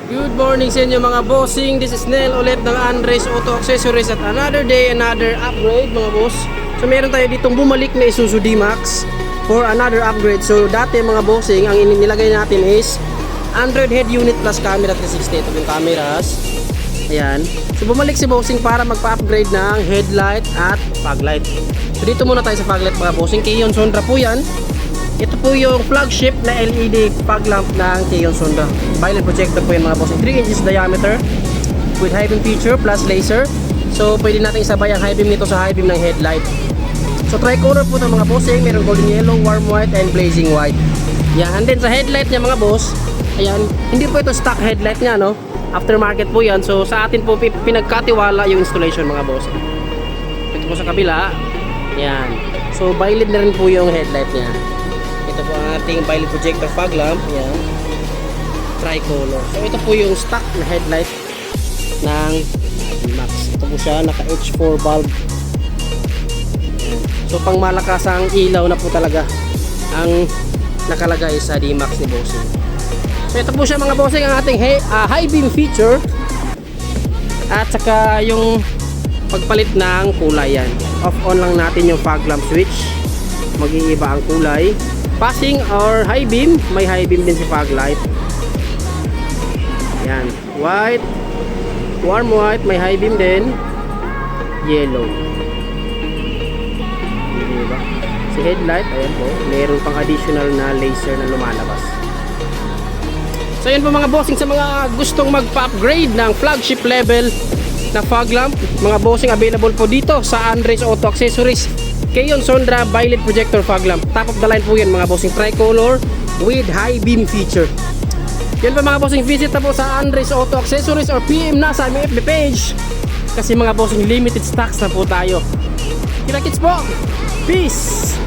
Good morning sa inyo mga bossing. This is Nel ulit ng Andres Auto Accessories at another day, another upgrade mga boss. So meron tayo ditong bumalik na Isuzu D-Max for another upgrade. So dati mga bossing, ang nilagay natin is Android head unit plus camera 360. Ito yung cameras. Ayan. So bumalik si bossing para magpa-upgrade ng headlight at fog light. So dito muna tayo sa fog light mga bossing. Kion Sondra po yan. Ito po yung flagship na LED fog lamp ng Kion Sondra. Violet projector po yan mga bossing. 3 inches diameter with high beam feature plus laser. So pwede natin isabay ang high beam nito sa high beam ng headlight. So tricolor po ng mga bossing. Meron golden yellow, warm white, and blazing white. Yan. And then sa headlight niya mga boss, ayan, hindi po ito stock headlight niya, no? Aftermarket po yan. So sa atin po pinagkatiwala yung installation mga bossing. Ito po sa kabila. Yan. So violet na rin po yung headlight niya. Ito po ang ating violet projector fog lamp. Yan. Tricolor. So ito po yung stock na headlight ng D-Max. Ito po siya, naka H4 bulb. Yan. So pang malakas ang ilaw na po talaga ang nakalagay sa D-Max ni bossing. So ito po siya mga bossing, ang ating high beam feature at saka yung pagpalit ng kulay. Yan. Off on lang natin yung fog lamp switch, mag-iiba ang kulay. Passing or high beam, may high beam din si fog light. Yan, white, warm white, may high beam din. Yellow. Diba? Si headlight, ayan po, meron pang additional na laser na lumalabas. So yun po mga bossing, sa mga gustong magpa-upgrade ng flagship level na fog lamp, mga bossing, available po dito sa Andres Auto Accessories. Kion Sondra violet projector fog lamp. Top of the line po yan mga bossing, tricolor with high beam feature. Yan po mga bossing, visit na po sa Andres Auto Accessories or PM na sa aming FB page. Kasi mga bossing, limited stocks na po tayo. Kita-kits po. Peace!